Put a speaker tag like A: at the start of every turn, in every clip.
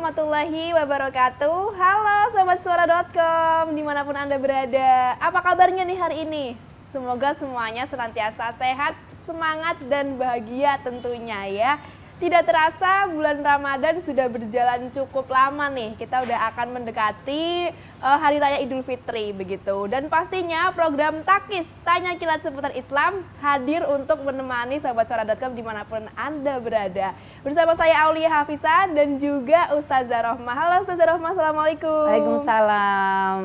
A: warahmatullahi wabarakatuh. Halo Sobat Suara.com, dimanapun Anda berada. Apa kabarnya nih hari ini? Semoga semuanya senantiasa sehat, semangat, dan bahagia tentunya ya. Tidak terasa bulan Ramadan sudah berjalan cukup lama nih. Kita udah akan mendekati Hari Raya Idul Fitri begitu. Dan pastinya program Takis, Tanya Kilat Seputar Islam, hadir untuk menemani Sobat Suara.com dimanapun Anda berada. Bersama saya Aulia Hafisa dan juga Ustazah Rohmah. Halo Ustazah Rohmah, Assalamualaikum.
B: Waalaikumsalam.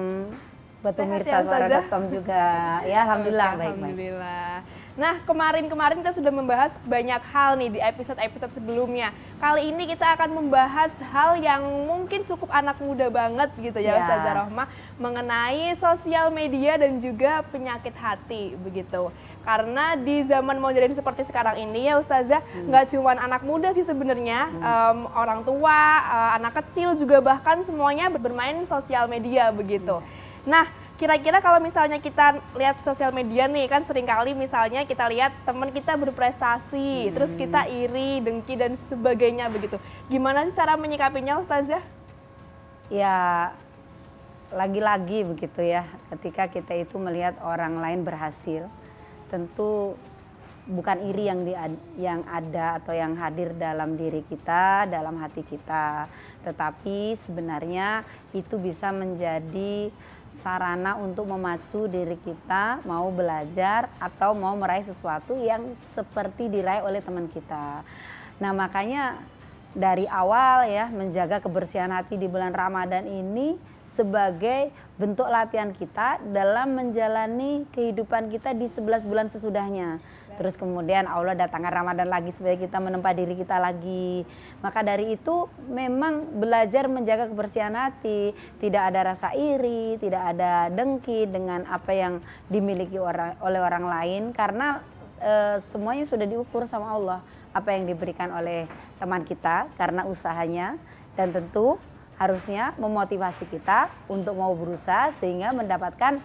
B: Buat pemirsa Suara.com juga. Ya, alhamdulillah baik-baik.
A: Alhamdulillah. Nah, kemarin kita sudah membahas banyak hal nih di episode-episode sebelumnya. Kali ini kita akan membahas hal yang mungkin cukup anak muda banget gitu ya, Ustazah Rohmah, mengenai sosial media dan juga penyakit hati begitu. Karena di zaman modern seperti sekarang ini ya Ustazah, nggak cuma anak muda sih sebenarnya, orang tua, anak kecil juga bahkan semuanya bermain sosial media begitu. Nah, kira-kira kalau misalnya kita lihat sosial media nih, kan seringkali misalnya kita lihat teman kita berprestasi, terus kita iri, dengki, dan sebagainya begitu. Gimana sih cara menyikapinya Ustazah?
B: Ya, lagi-lagi begitu ya, ketika kita itu melihat orang lain berhasil, tentu bukan iri yang ada atau yang hadir dalam diri kita, dalam hati kita. Tetapi sebenarnya itu bisa menjadi sarana untuk memacu diri kita mau belajar atau mau meraih sesuatu yang seperti diraih oleh teman kita. Nah, makanya dari awal ya, menjaga kebersihan hati di bulan Ramadan ini sebagai bentuk latihan kita dalam menjalani kehidupan kita di 11 bulan sesudahnya. Terus kemudian Allah datangkan Ramadan lagi supaya kita menempa diri kita lagi. Maka dari itu memang belajar menjaga kebersihan hati, tidak ada rasa iri, tidak ada dengki dengan apa yang dimiliki oleh orang lain, karena semuanya sudah diukur sama Allah, apa yang diberikan oleh teman kita karena usahanya, dan tentu harusnya memotivasi kita untuk mau berusaha sehingga mendapatkan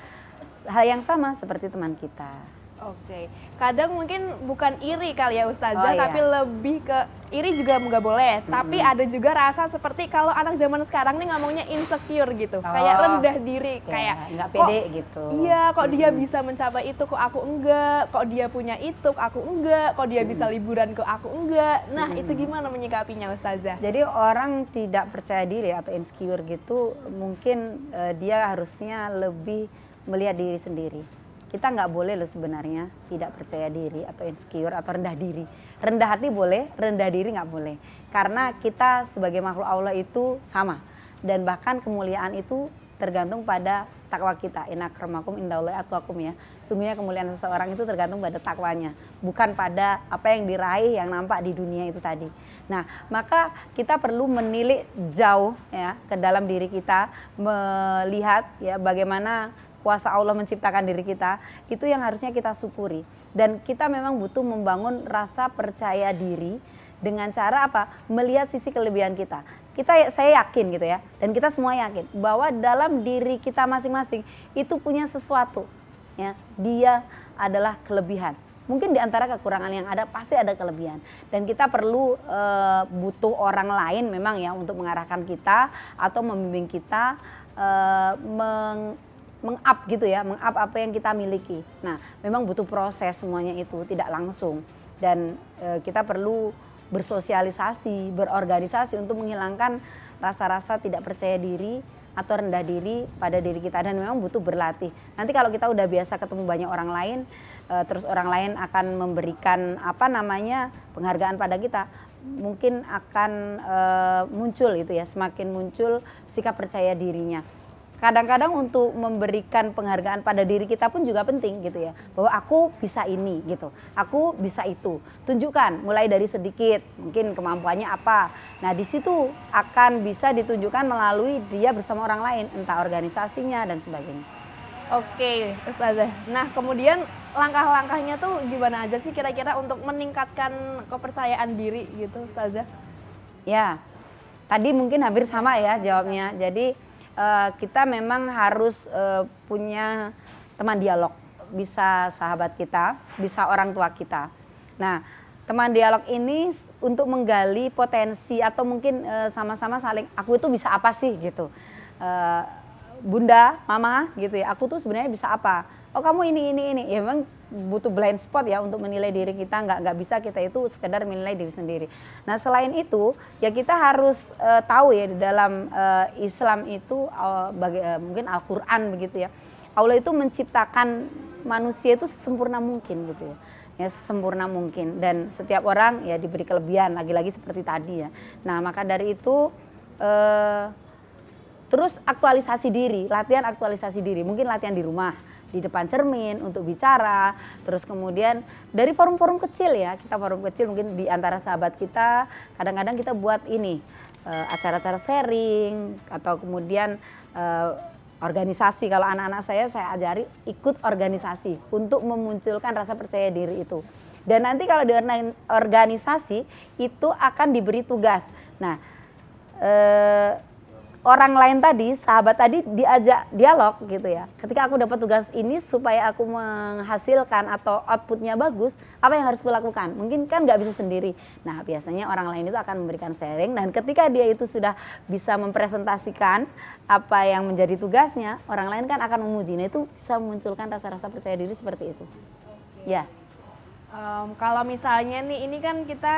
B: hal yang sama seperti teman kita.
A: Oke, kadang mungkin bukan iri kali ya Ustazah, tapi lebih ke iri juga nggak boleh. Tapi ada juga rasa seperti kalau anak zaman sekarang nih ngomongnya insecure gitu, kayak rendah diri, kayak
B: nggak pede gitu.
A: Iya, kok dia bisa mencapai itu, kok aku enggak, kok dia punya itu, kok aku enggak, kok dia bisa liburan, kok aku enggak. Nah, itu gimana menyikapinya Ustazah?
B: Jadi orang tidak percaya diri atau insecure gitu, mungkin dia harusnya lebih melihat diri sendiri. Kita nggak boleh loh sebenarnya tidak percaya diri atau insecure atau rendah diri. Rendah hati boleh, rendah diri nggak boleh. Karena kita sebagai makhluk Allah itu sama. Dan bahkan kemuliaan itu tergantung pada takwa kita. Inna akramakum indallahi atqakum ya. Sungguhnya kemuliaan seseorang itu tergantung pada takwanya. Bukan pada apa yang diraih yang nampak di dunia itu tadi. Nah, maka kita perlu menilik jauh ya ke dalam diri kita. Melihat ya bagaimana kuasa Allah menciptakan diri kita, itu yang harusnya kita syukuri. Dan kita memang butuh membangun rasa percaya diri dengan cara apa? Melihat sisi kelebihan kita. Saya yakin gitu ya, dan kita semua yakin bahwa dalam diri kita masing-masing itu punya sesuatu. Ya, dia adalah kelebihan. Mungkin di antara kekurangan yang ada pasti ada kelebihan. Dan kita perlu butuh orang lain memang ya untuk mengarahkan kita atau membimbing kita meng-up gitu ya, meng-up apa yang kita miliki. Nah, memang butuh proses semuanya itu, tidak langsung. Dan kita perlu bersosialisasi, berorganisasi untuk menghilangkan rasa-rasa tidak percaya diri atau rendah diri pada diri kita. Dan memang butuh berlatih. Nanti kalau kita udah biasa ketemu banyak orang lain, terus orang lain akan memberikan penghargaan pada kita, mungkin akan muncul itu ya, semakin muncul sikap percaya dirinya. Kadang-kadang untuk memberikan penghargaan pada diri kita pun juga penting gitu ya. Bahwa aku bisa ini gitu, aku bisa itu. Tunjukkan mulai dari sedikit, mungkin kemampuannya apa. Nah, di situ akan bisa ditunjukkan melalui dia bersama orang lain, entah organisasinya dan sebagainya.
A: Oke, Ustazah. Nah, kemudian langkah-langkahnya tuh gimana aja sih kira-kira untuk meningkatkan kepercayaan diri gitu Ustazah?
B: Ya, tadi mungkin hampir sama ya jawabnya. Jadi kita memang harus punya teman dialog, bisa sahabat kita, bisa orang tua kita. Nah, teman dialog ini untuk menggali potensi atau mungkin sama-sama saling, aku itu bisa apa sih gitu. Bunda, mama gitu ya, aku tuh sebenarnya bisa apa? Oh kamu ini. Ya memang butuh blind spot ya untuk menilai diri kita, nggak bisa kita itu sekedar menilai diri sendiri. Nah selain itu ya kita harus tahu ya di dalam Islam itu mungkin Al-Quran begitu ya. Allah itu menciptakan manusia itu sesempurna mungkin gitu ya, sesempurna mungkin, dan setiap orang ya diberi kelebihan, lagi-lagi seperti tadi ya. Nah maka dari itu terus aktualisasi diri, latihan aktualisasi diri, mungkin latihan di rumah, di depan cermin untuk bicara, terus kemudian dari forum-forum kecil ya, kita forum kecil mungkin di antara sahabat kita, kadang-kadang kita buat ini, acara-acara sharing, atau kemudian organisasi, kalau anak-anak saya ajari ikut organisasi untuk memunculkan rasa percaya diri itu. Dan nanti kalau di organisasi itu akan diberi tugas. Nah, orang lain tadi, sahabat tadi diajak dialog gitu ya. Ketika aku dapat tugas ini supaya aku menghasilkan atau outputnya bagus, apa yang harus kulakukan? Mungkin kan nggak bisa sendiri. Nah biasanya orang lain itu akan memberikan sharing, dan ketika dia itu sudah bisa mempresentasikan apa yang menjadi tugasnya, orang lain kan akan memuji. Nah itu bisa memunculkan rasa-rasa percaya diri seperti itu. Ya.
A: Kalau misalnya nih, ini kan kita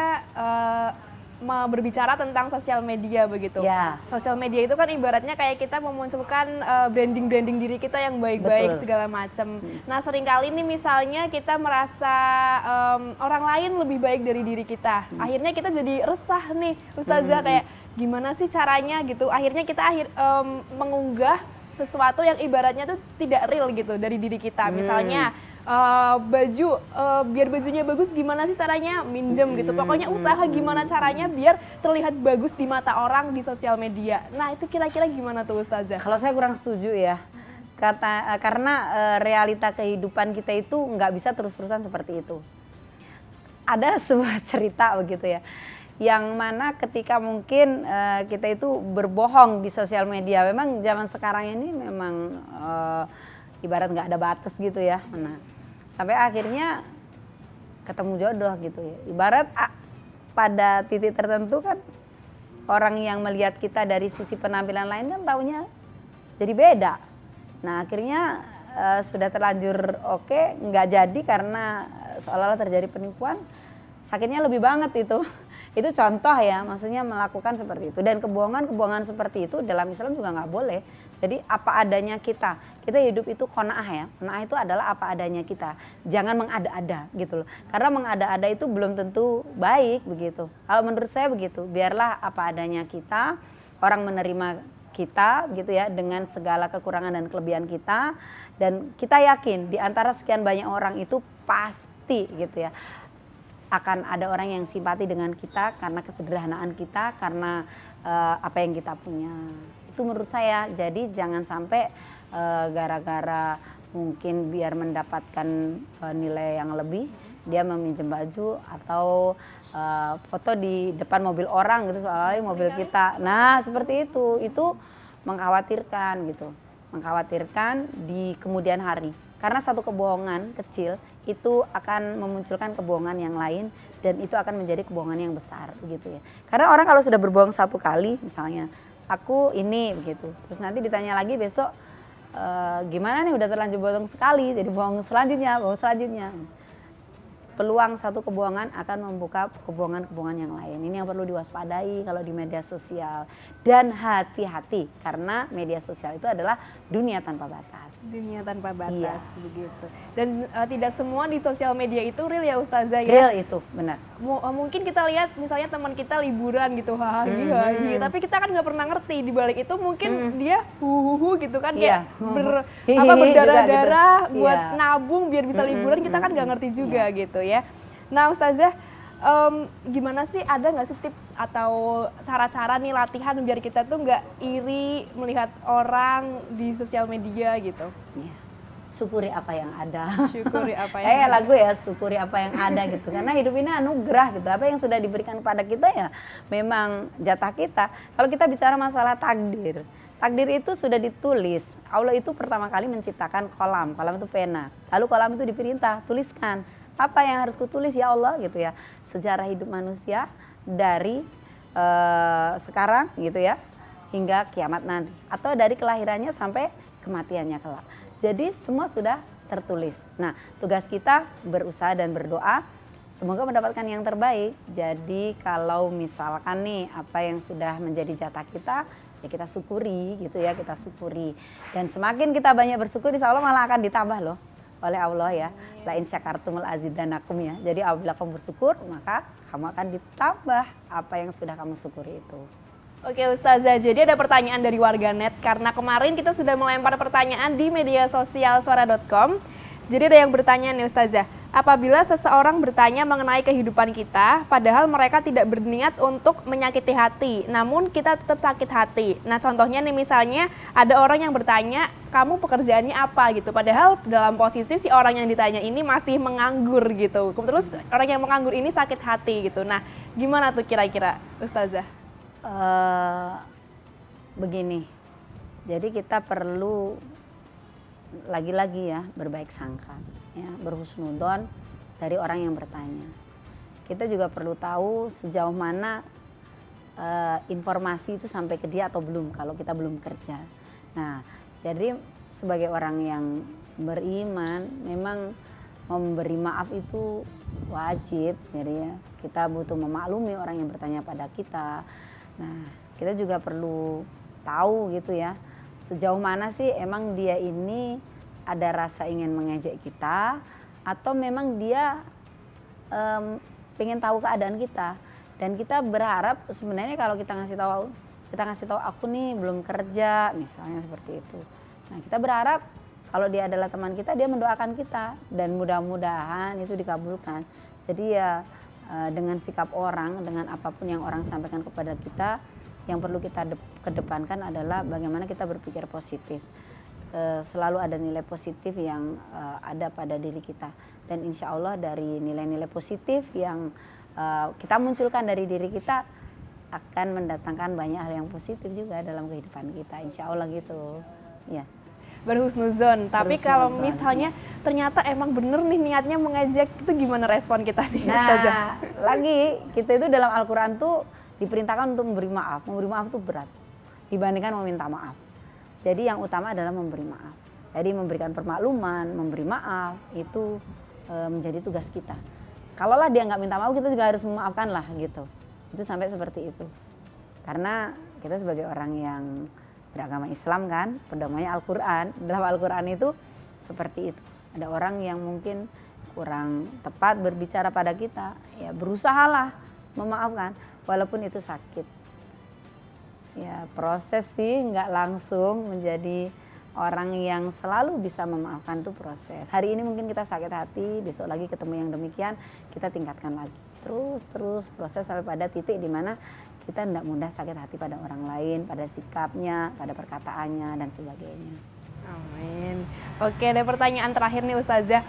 A: berbicara tentang sosial media begitu.
B: Ya.
A: Sosial media itu kan ibaratnya kayak kita memunculkan branding diri kita yang baik-baik segala macam. Nah seringkali nih misalnya kita merasa orang lain lebih baik dari diri kita. Akhirnya kita jadi resah nih Ustazah, kayak gimana sih caranya gitu. Akhirnya kita mengunggah sesuatu yang ibaratnya tuh tidak real gitu dari diri kita. Misalnya baju, biar bajunya bagus gimana sih caranya, minjem gitu. Pokoknya usaha gimana caranya biar terlihat bagus di mata orang di sosial media. Nah itu kira-kira gimana tuh Ustazah?
B: Kalau saya kurang setuju ya, karena realita kehidupan kita itu nggak bisa terus-terusan seperti itu. Ada sebuah cerita begitu ya, yang mana ketika mungkin kita itu berbohong di sosial media. Memang zaman sekarang ini memang ibarat nggak ada batas gitu ya. Nah, sampai akhirnya ketemu jodoh gitu ya. Ibarat pada titik tertentu kan orang yang melihat kita dari sisi penampilan lain kan taunya jadi beda. Nah akhirnya sudah terlanjur oke, nggak jadi karena seolah-olah terjadi penipuan. Sakitnya lebih banget itu. Itu contoh ya, maksudnya melakukan seperti itu. Dan kebohongan seperti itu dalam Islam juga nggak boleh. Jadi apa adanya kita hidup itu qanaah ya. Qanaah itu adalah apa adanya kita. Jangan mengada-ada gitu loh. Karena mengada-ada itu belum tentu baik begitu. Kalau menurut saya begitu, biarlah apa adanya kita, orang menerima kita gitu ya dengan segala kekurangan dan kelebihan kita, dan kita yakin di antara sekian banyak orang itu pasti gitu ya akan ada orang yang simpati dengan kita karena kesederhanaan kita, karena apa yang kita punya. Itu menurut saya. Jadi jangan sampai gara-gara mungkin biar mendapatkan nilai yang lebih, dia meminjam baju atau foto di depan mobil orang gitu, soalnya mobil kita. Nah seperti itu mengkhawatirkan gitu, mengkhawatirkan di kemudian hari. Karena satu kebohongan kecil itu akan memunculkan kebohongan yang lain, dan itu akan menjadi kebohongan yang besar begitu ya. Karena orang kalau sudah berbohong satu kali, misalnya aku ini begitu, terus nanti ditanya lagi besok gimana nih udah terlanjur bohong sekali, jadi bohong selanjutnya. Peluang satu kebohongan akan membuka kebohongan-kebohongan yang lain. Ini yang perlu diwaspadai kalau di media sosial. Dan hati-hati, karena media sosial itu adalah dunia tanpa batas.
A: Dunia tanpa batas,
B: iya.
A: Begitu. Dan tidak semua di sosial media itu real ya Ustazah ya?
B: Real itu, benar.
A: Mungkin kita lihat misalnya teman kita liburan gitu, tapi kita kan nggak pernah ngerti di balik itu mungkin dia gitu kan, kayak berdarah-darah gitu, buat nabung biar bisa liburan, kita kan nggak ngerti juga gitu ya. Nah Ustazah, gimana sih, ada nggak sih tips atau cara-cara nih latihan biar kita tuh nggak iri melihat orang di sosial media gitu?
B: Ya. Syukuri apa yang ada.
A: Syukuri apa yang ada.
B: Lagu ya, syukuri apa yang ada gitu. Karena hidup ini anugerah gitu. Apa yang sudah diberikan kepada kita ya memang jatah kita. Kalau kita bicara masalah takdir, takdir itu sudah ditulis. Allah itu pertama kali menciptakan kolam. Kolam itu pena. Lalu kolam itu diperintah, tuliskan Apa yang harus kutulis ya Allah gitu ya. Sejarah hidup manusia dari sekarang gitu ya hingga kiamat nanti, atau dari kelahirannya sampai kematiannya kelak. Jadi semua sudah tertulis. Nah, tugas kita berusaha dan berdoa semoga mendapatkan yang terbaik. Jadi kalau misalkan nih apa yang sudah menjadi jatah kita, ya kita syukuri gitu ya, kita syukuri. Dan semakin kita banyak bersyukur, insya Allah malah akan ditambah loh oleh Allah ya. La in syakartumul azidanakum ya. Jadi apabila kamu bersyukur, maka kamu akan ditambah apa yang sudah kamu syukuri itu.
A: Oke Ustazah, jadi ada pertanyaan dari warganet karena kemarin kita sudah melempar pertanyaan di media sosial suara.com. Jadi ada yang bertanya nih Ustazah, apabila seseorang bertanya mengenai kehidupan kita, padahal mereka tidak berniat untuk menyakiti hati, namun kita tetap sakit hati. Nah contohnya nih misalnya ada orang yang bertanya, kamu pekerjaannya apa gitu, padahal dalam posisi si orang yang ditanya ini masih menganggur gitu. Terus orang yang menganggur ini sakit hati gitu. Nah gimana tuh kira-kira Ustazah?
B: Begini, jadi kita perlu lagi-lagi ya berbaik sangka, ya, berhusnudon dari orang yang bertanya. Kita juga perlu tahu sejauh mana informasi itu sampai ke dia atau belum kalau kita belum kerja. Nah, jadi sebagai orang yang beriman memang memberi maaf itu wajib. Jadi ya kita butuh memaklumi orang yang bertanya pada kita. Nah, kita juga perlu tahu gitu ya, sejauh mana sih emang dia ini ada rasa ingin mengejek kita atau memang dia pengen tahu keadaan kita. Dan kita berharap sebenarnya kalau kita ngasih tahu aku nih belum kerja misalnya seperti itu. Nah, kita berharap kalau dia adalah teman kita, dia mendoakan kita dan mudah-mudahan itu dikabulkan. Jadi ya dengan sikap orang, dengan apapun yang orang sampaikan kepada kita, yang perlu kita kedepankan adalah bagaimana kita berpikir positif. Selalu ada nilai positif yang ada pada diri kita. Dan insya Allah dari nilai-nilai positif yang kita munculkan dari diri kita akan mendatangkan banyak hal yang positif juga dalam kehidupan kita. Insya Allah gitu. Ya.
A: Berhusnuzon, tapi kalau misalnya ternyata emang bener nih niatnya mengejek, itu gimana respon kita nih Ustazah?
B: Lagi kita itu dalam Al-Quran tuh diperintahkan untuk memberi maaf. Memberi maaf itu berat dibandingkan meminta maaf. Jadi yang utama adalah memberi maaf. Jadi memberikan permakluman, memberi maaf itu menjadi tugas kita. Kalaulah dia nggak minta maaf, kita juga harus memaafkan lah gitu. Itu sampai seperti itu. Karena kita sebagai orang yang beragama Islam kan, pedomannya Al-Quran. Dalam Al-Quran itu seperti itu. Ada orang yang mungkin kurang tepat berbicara pada kita, ya berusahalah memaafkan walaupun itu sakit. Ya proses sih, nggak langsung menjadi orang yang selalu bisa memaafkan, itu proses. Hari ini mungkin kita sakit hati, besok lagi ketemu yang demikian, kita tingkatkan lagi. Terus proses sampai pada titik di mana kita tidak mudah sakit hati pada orang lain, pada sikapnya, pada perkataannya, dan sebagainya.
A: Amin. Oke, ada pertanyaan terakhir nih Ustazah.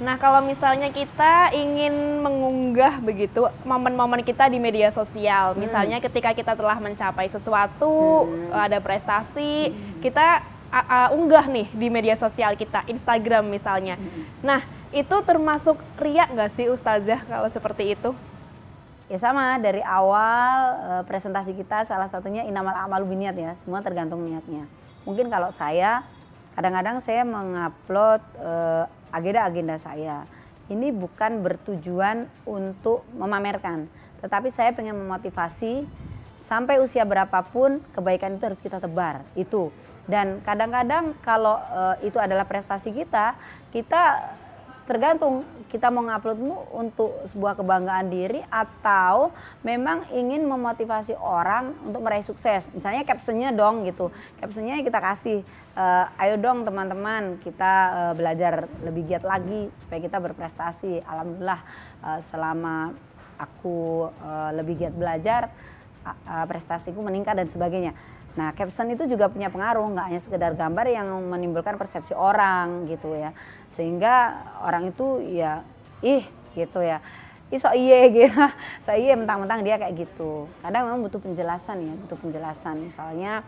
A: Nah, kalau misalnya kita ingin mengunggah begitu momen-momen kita di media sosial, misalnya ketika kita telah mencapai sesuatu, ada prestasi, kita unggah nih di media sosial kita, Instagram misalnya. Nah, itu termasuk riya nggak sih Ustazah kalau seperti itu?
B: Ya sama, dari awal presentasi kita salah satunya innamal a'malu binniyat ya, semua tergantung niatnya. Mungkin kalau saya, kadang-kadang saya mengupload agenda-agenda saya. Ini bukan bertujuan untuk memamerkan, tetapi saya pengen memotivasi sampai usia berapapun kebaikan itu harus kita tebar, itu. Dan kadang-kadang kalau itu adalah prestasi kita, kita tergantung kita mau nguploadmu untuk sebuah kebanggaan diri atau memang ingin memotivasi orang untuk meraih sukses. Misalnya captionnya dong gitu, captionnya kita kasih, ayo dong teman-teman kita belajar lebih giat lagi supaya kita berprestasi. Alhamdulillah selama aku lebih giat belajar, prestasiku meningkat dan sebagainya. Nah, caption itu juga punya pengaruh, nggak hanya sekedar gambar yang menimbulkan persepsi orang gitu ya. Sehingga orang itu ya, gitu ya. So iye gitu, so iye mentang-mentang dia kayak gitu. Kadang memang butuh penjelasan ya, butuh penjelasan. Misalnya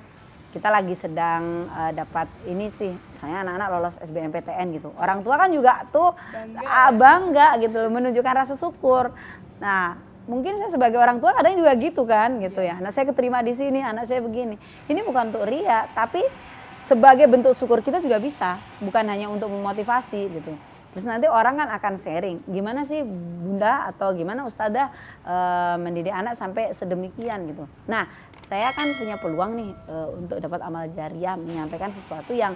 B: kita lagi sedang dapat ini sih, misalnya anak-anak lolos SBMPTN gitu. Orang tua kan juga tuh bangga gitu loh, menunjukkan rasa syukur. Nah, mungkin saya sebagai orang tua kadang juga gitu kan gitu ya. Anak saya keterima di sini, anak saya begini. Ini bukan untuk ria, tapi sebagai bentuk syukur kita juga bisa, bukan hanya untuk memotivasi gitu. Terus nanti orang kan akan sharing, gimana sih Bunda atau gimana Ustadzah mendidik anak sampai sedemikian gitu. Nah, saya kan punya peluang nih untuk dapat amal jariah, menyampaikan sesuatu yang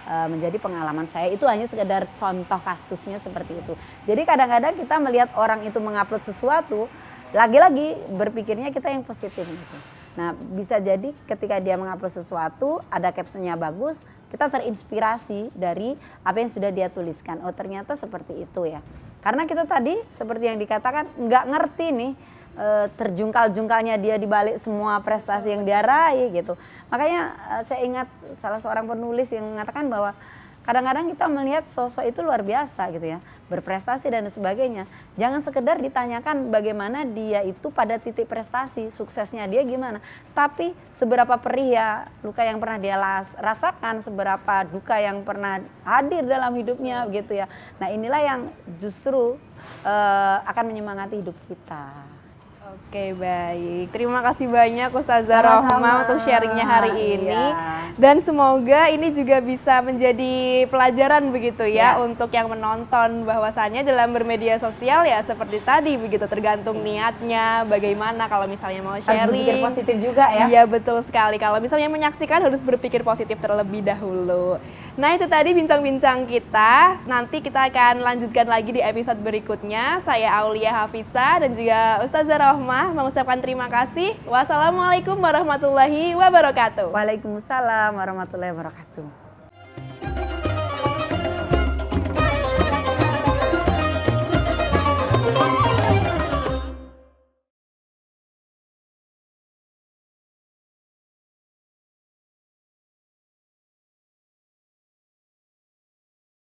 B: menjadi pengalaman saya. Itu hanya sekedar contoh kasusnya seperti itu. Jadi kadang-kadang kita melihat orang itu mengupload sesuatu, lagi-lagi berpikirnya kita yang positif gitu. Nah, bisa jadi ketika dia mengupload sesuatu, ada captionnya bagus, kita terinspirasi dari apa yang sudah dia tuliskan. Oh, ternyata seperti itu ya. Karena kita tadi seperti yang dikatakan nggak ngerti nih terjungkal-jungkalnya dia dibalik semua prestasi yang dia raih gitu. Makanya saya ingat salah seorang penulis yang mengatakan bahwa kadang-kadang kita melihat sosok itu luar biasa gitu ya, berprestasi dan sebagainya. Jangan sekedar ditanyakan bagaimana dia itu pada titik prestasi, suksesnya dia gimana. Tapi seberapa perih ya luka yang pernah dia rasakan, seberapa duka yang pernah hadir dalam hidupnya gitu ya. Nah, inilah yang justru akan menyemangati hidup kita.
A: Oke, baik. Terima kasih banyak Ustazah Rohmah untuk sharingnya hari ini.
B: Iya.
A: Dan semoga ini juga bisa menjadi pelajaran begitu ya,
B: Ya.
A: untuk yang menonton, bahwasannya dalam bermedia sosial ya seperti tadi begitu, tergantung niatnya bagaimana. Kalau misalnya mau
B: Harus
A: sharing,
B: berpikir positif juga ya.
A: Iya, betul sekali. Kalau misalnya menyaksikan harus berpikir positif terlebih dahulu. Nah, itu tadi bincang-bincang kita. Nanti kita akan lanjutkan lagi di episode berikutnya. Saya Aulia Hafisa dan juga Ustazah Rohmah mengucapkan terima kasih. Wassalamualaikum warahmatullahi wabarakatuh.
B: Waalaikumsalam warahmatullahi wabarakatuh.